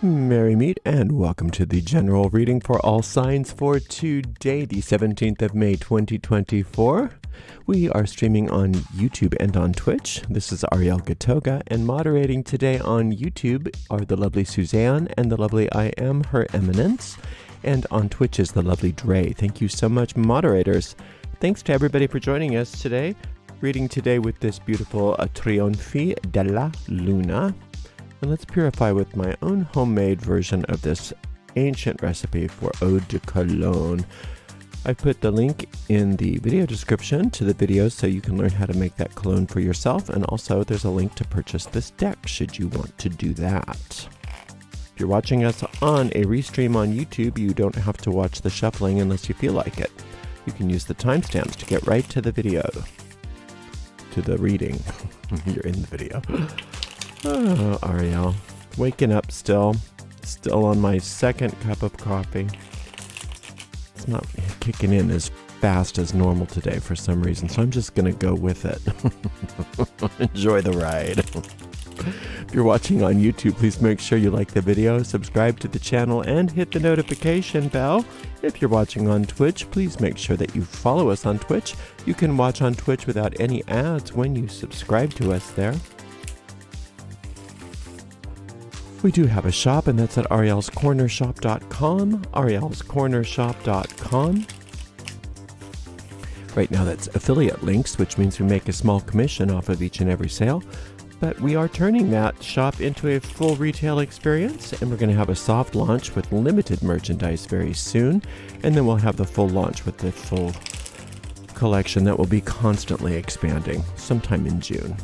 Merry meet and welcome to the general reading for all signs for today, the 17th of May 2024. We are streaming on YouTube and on Twitch. This is Ariel Gatoga, and moderating today on YouTube are the lovely Suzanne and the lovely I Am Her Eminence, and on Twitch is the lovely Dre. Thank you so much, moderators. Thanks to everybody for joining us today. Reading today with this beautiful Trionfi della Luna. And let's purify with my own homemade version of this ancient recipe for eau de cologne. I put the link in the video description to the video so you can learn how to make that cologne for yourself. And also there's a link to purchase this deck should you want to do that. If you're watching us on a restream on YouTube, you don't have to watch the shuffling unless you feel like it. You can use the timestamps to get right to the video, to the reading. You're in the video. Oh, Ariel. Waking up still on my second cup of coffee. It's not kicking in as fast as normal today for some reason, so I'm just going to go with it. Enjoy the ride. If you're watching on YouTube, please make sure you like the video, subscribe to the channel, and hit the notification bell. If you're watching on Twitch, please make sure that you follow us on Twitch. You can watch on Twitch without any ads when you subscribe to us there. We do have a shop, and that's at arielscornershop.com, arielscornershop.com. Right now that's affiliate links, which means we make a small commission off of each and every sale. But we are turning that shop into a full retail experience, and we're going to have a soft launch with limited merchandise very soon. And then we'll have the full launch with the full collection that will be constantly expanding sometime in June.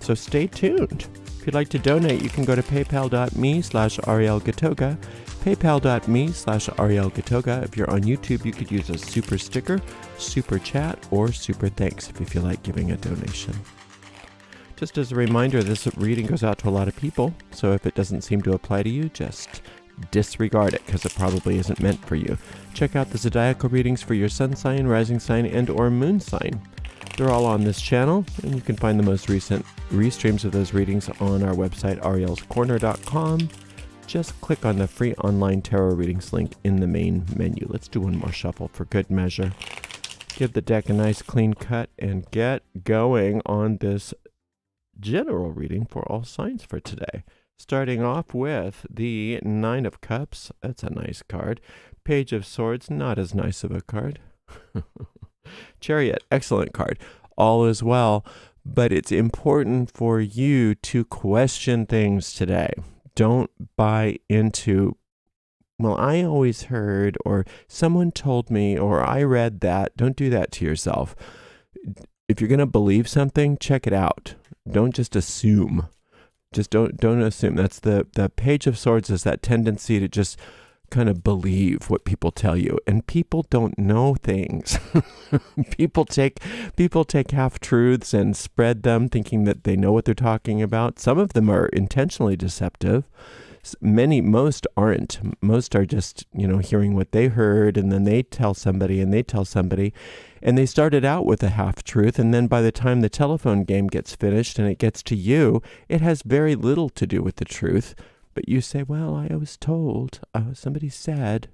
So stay tuned. If you'd like to donate, you can go to paypal.me/arielgatoga, paypal.me/arielgatoga. If you're on YouTube, you could use a super sticker, super chat, or super thanks if you feel like giving a donation. Just as a reminder, this reading goes out to a lot of people, so if it doesn't seem to apply to you, just disregard it because it probably isn't meant for you. Check out the zodiacal readings for your sun sign, rising sign, and or moon sign. They're all on this channel, and you can find the most recent restreams of those readings on our website, arielscorner.com. Just click on the free online tarot readings link in the main menu. Let's do one more shuffle for good measure. Give the deck a nice clean cut and get going on this general reading for all signs for today. Starting off with the Nine of Cups. That's a nice card. Page of Swords, not as nice of a card. Chariot, excellent card. All is well, but it's important for you to question things today. Don't buy into, well, I always heard, or someone told me, or I read that. Don't do that to yourself. If you're going to believe something, check it out. Don't just assume. Just don't assume. That's the Page of Swords is that tendency to just kind of believe what people tell you, and people don't know things. people take half truths and spread them thinking that they know what they're talking about. Some of them are intentionally deceptive. Most aren't. Most are just, hearing what they heard, and then they tell somebody and they tell somebody, and they started out with a half truth, and then by the time the telephone game gets finished and it gets to you, it has very little to do with the truth. But you say, well, I was told, somebody said.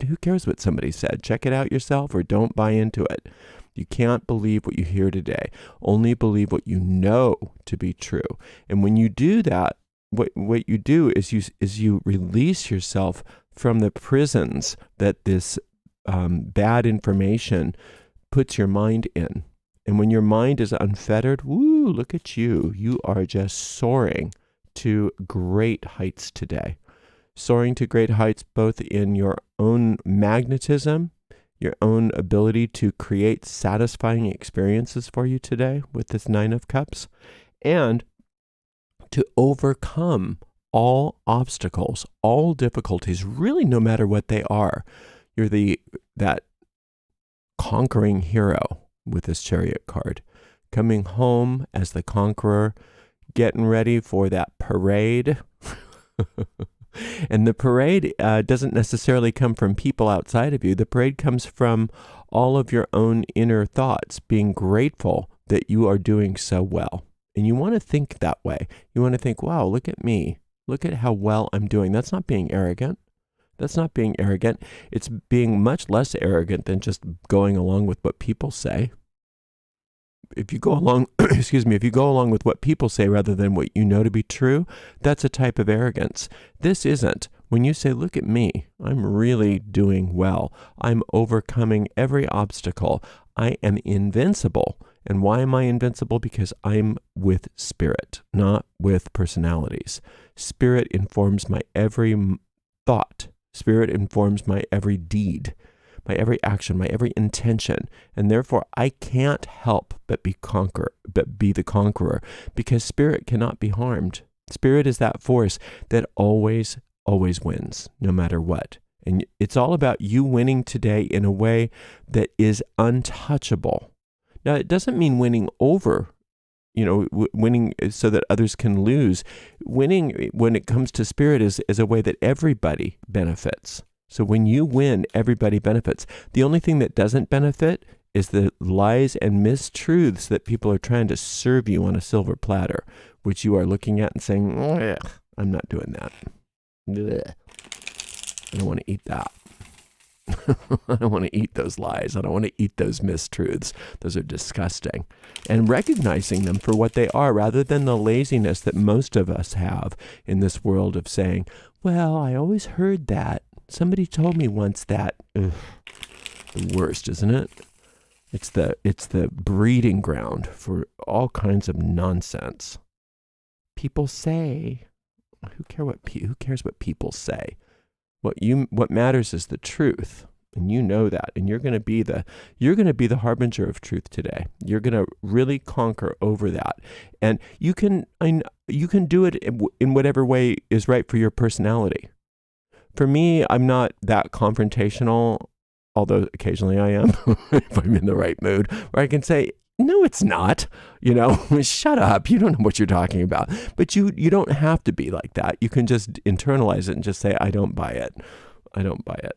Who cares what somebody said? Check it out yourself, or don't buy into it. You can't believe what you hear today. Only believe what you know to be true. And when you do that, what you do is you release yourself from the prisons that this bad information puts your mind in. And when your mind is unfettered, woo, look at you. You are just soaring to great heights today. Soaring to great heights both in your own magnetism, your own ability to create satisfying experiences for you today with this Nine of Cups, and to overcome all obstacles, all difficulties, really no matter what they are. You're that conquering hero with this Chariot card, coming home as the conqueror, getting ready for that parade. And the parade doesn't necessarily come from people outside of you. The parade comes from all of your own inner thoughts, being grateful that you are doing so well. And you want to think that way. You want to think, wow, look at me. Look at how well I'm doing. That's not being arrogant. That's not being arrogant. It's being much less arrogant than just going along with what people say. If you go along, if you go along with what people say rather than what you know to be true, that's a type of arrogance. This isn't. When you say, look at me, I'm really doing well. I'm overcoming every obstacle. I am invincible. And why am I invincible? Because I'm with spirit, not with personalities. Spirit informs my every thought. Spirit informs my every deed, my every action, my every intention. And therefore, I can't help but be the conqueror, because spirit cannot be harmed. Spirit is that force that always wins, no matter what. And it's all about you winning today in a way that is untouchable. Now, it doesn't mean winning over, winning so that others can lose. Winning, when it comes to spirit, is a way that everybody benefits. So when you win, everybody benefits. The only thing that doesn't benefit is the lies and mistruths that people are trying to serve you on a silver platter, which you are looking at and saying, I'm not doing that. Blech. I don't want to eat that. I don't want to eat those lies. I don't want to eat those mistruths. Those are disgusting. And recognizing them for what they are, rather than the laziness that most of us have in this world of saying, well, I always heard that. Somebody told me once that. Ugh, the worst, isn't it? It's the breeding ground for all kinds of nonsense. People say, who cares what people say? What matters is the truth, and you know that, and you're going to be the harbinger of truth today. You're going to really conquer over that, and you can do it in whatever way is right for your personality. For me, I'm not that confrontational, although occasionally I am if I'm in the right mood, where I can say, no, it's not, shut up. You don't know what you're talking about. But you don't have to be like that. You can just internalize it and just say, I don't buy it. I don't buy it.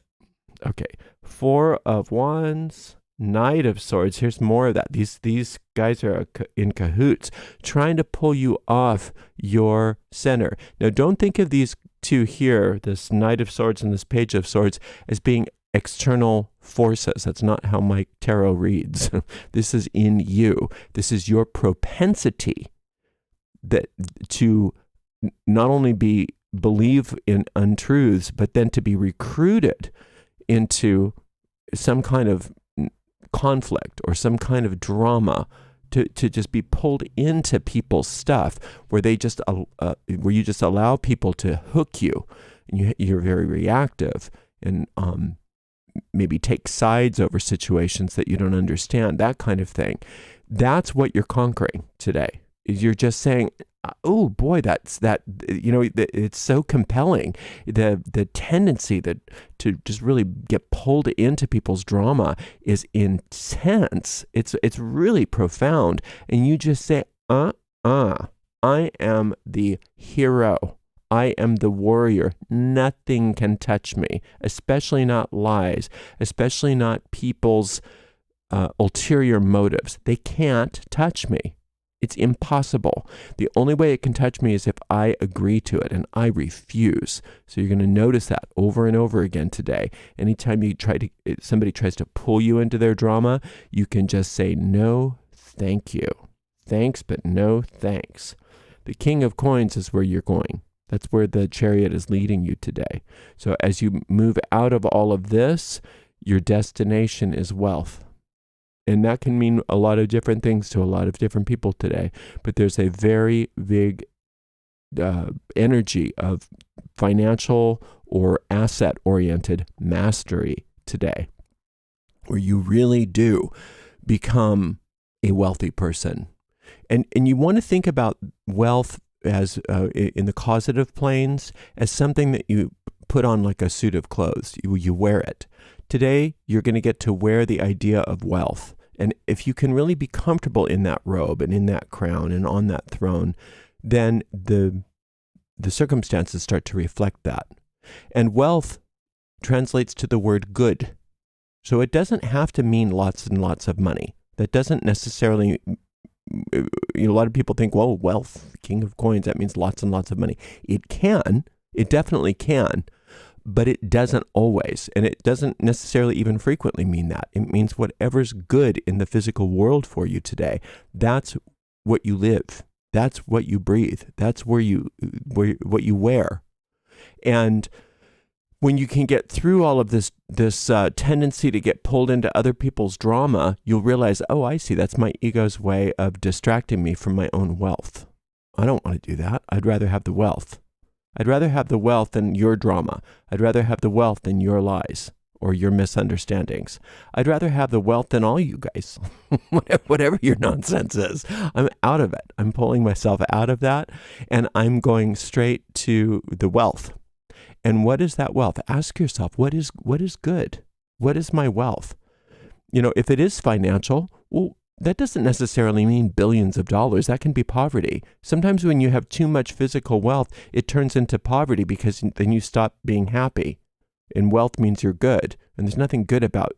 Okay. 4 of Wands, Knight of Swords. Here's more of that. These guys are in cahoots, trying to pull you off your center. Now, don't think of these two here, this Knight of Swords and this Page of Swords, as being external forces. That's not how my tarot reads. This is in you. This is your propensity to not only believe in untruths, but then to be recruited into some kind of conflict or some kind of drama, to just be pulled into people's stuff where you just allow people to hook you, and you're very reactive and maybe take sides over situations that you don't understand, that kind of thing. That's what you're conquering today. You're just saying, oh boy, it's so compelling. The tendency to just really get pulled into people's drama is intense. It's really profound. And you just say, I am the hero. I am the warrior. Nothing can touch me, especially not lies, especially not people's ulterior motives. They can't touch me. It's impossible. The only way it can touch me is if I agree to it, and I refuse. So you're going to notice that over and over again today. Anytime somebody tries to pull you into their drama, you can just say, no, thank you. Thanks, but no thanks. The King of Coins is where you're going. That's where the Chariot is leading you today. So as you move out of all of this, your destination is wealth. And that can mean a lot of different things to a lot of different people today. But there's a very big energy of financial or asset-oriented mastery today, where you really do become a wealthy person. And you want to think about wealth as in the causative planes as something that you put on like a suit of clothes. You wear it. Today, you're going to get to wear the idea of wealth. And if you can really be comfortable in that robe and in that crown and on that throne, then the circumstances start to reflect that. And wealth translates to the word good. So it doesn't have to mean lots and lots of money. That doesn't necessarily a lot of people think, well, wealth, king of coins, that means lots and lots of money. It definitely can, but it doesn't always. And it doesn't necessarily even frequently mean that. It means whatever's good in the physical world for you today, that's what you live. That's what you breathe. That's what you wear. And when you can get through all of this tendency to get pulled into other people's drama, you'll realize, oh, I see, that's my ego's way of distracting me from my own wealth. I don't want to do that. I'd rather have the wealth. I'd rather have the wealth than your drama. I'd rather have the wealth than your lies or your misunderstandings. I'd rather have the wealth than all you guys, whatever your nonsense is. I'm out of it. I'm pulling myself out of that, and I'm going straight to the wealth. And what is that wealth? Ask yourself, what is good? What is my wealth? If it is financial, well, that doesn't necessarily mean billions of dollars. That can be poverty. Sometimes when you have too much physical wealth, it turns into poverty because then you stop being happy. And wealth means you're good. And there's nothing good about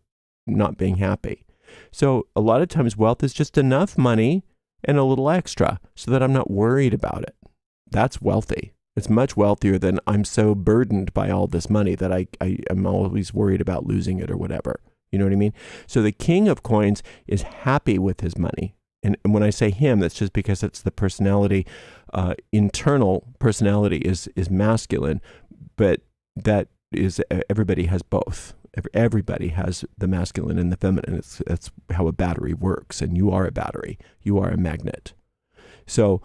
not being happy. So a lot of times wealth is just enough money and a little extra so that I'm not worried about it. That's wealthy. It's much wealthier than I'm so burdened by all this money that I am always worried about losing it or whatever. You know what I mean? So the king of coins is happy with his money. And when I say him, that's just because it's the personality, internal personality is masculine, but that is, everybody has both. Everybody has the masculine and the feminine. That's how a battery works. And you are a battery. You are a magnet. So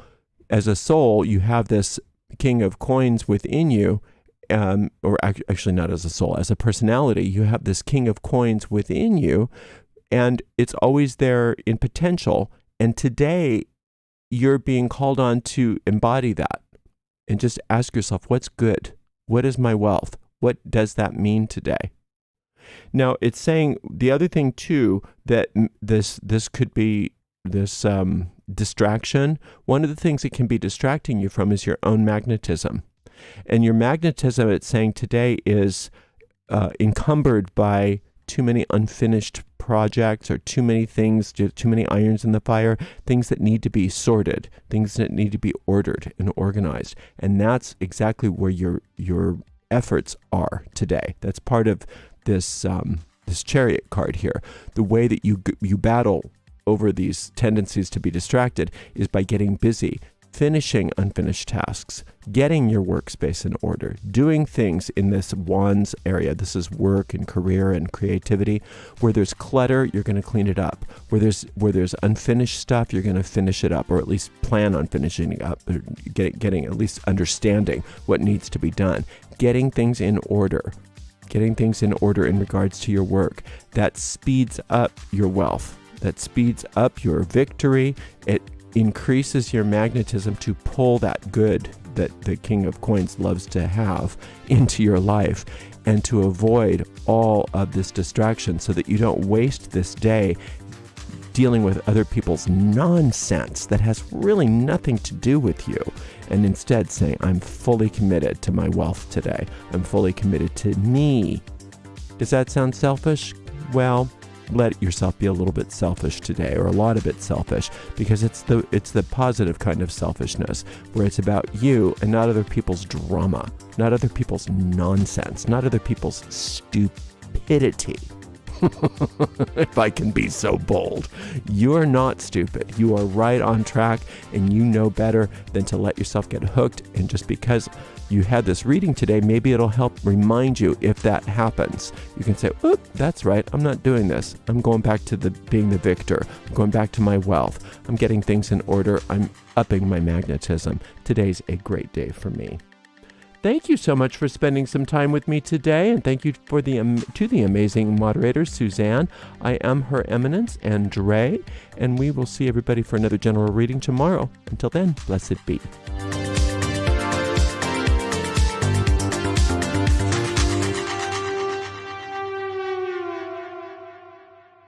as a soul, you have this king of coins within you, or actually not as a soul, as a personality, you have this king of coins within you, and it's always there in potential. And today, you're being called on to embody that and just ask yourself, what's good? What is my wealth? What does that mean today? Now, it's saying the other thing too, that this could be this distraction. One of the things it can be distracting you from is your own magnetism. And your magnetism, it's saying today, is encumbered by too many unfinished projects or too many things, too many irons in the fire, things that need to be sorted, things that need to be ordered and organized. And that's exactly where your efforts are today. That's part of this Chariot card here. The way that you battle over these tendencies to be distracted is by getting busy, finishing unfinished tasks, getting your workspace in order, doing things in this wands area. This is work and career and creativity. Where there's clutter, you're going to clean it up. Where there's unfinished stuff, you're going to finish it up, or at least plan on finishing it up, or getting at least understanding what needs to be done. Getting things in order. Getting things in order in regards to your work. That speeds up your wealth. That speeds up your victory. It increases your magnetism to pull that good that the King of Coins loves to have into your life, and to avoid all of this distraction so that you don't waste this day dealing with other people's nonsense that has really nothing to do with you, and instead saying, I'm fully committed to my wealth today. I'm fully committed to me. Does that sound selfish? Well, let yourself be a little bit selfish today, or a lot of it selfish, because it's the positive kind of selfishness where it's about you and not other people's drama, not other people's nonsense, not other people's stupidity. If I can be so bold. You're not stupid. You are right on track, and you know better than to let yourself get hooked. And just because you had this reading today, maybe it'll help remind you if that happens. You can say, oop, that's right. I'm not doing this. I'm going back to being the victor. I'm going back to my wealth. I'm getting things in order. I'm upping my magnetism. Today's a great day for me. Thank you so much for spending some time with me today, and thank you to the amazing moderator, Suzanne. I am Her Eminence, Andre, and we will see everybody for another general reading tomorrow. Until then, blessed be.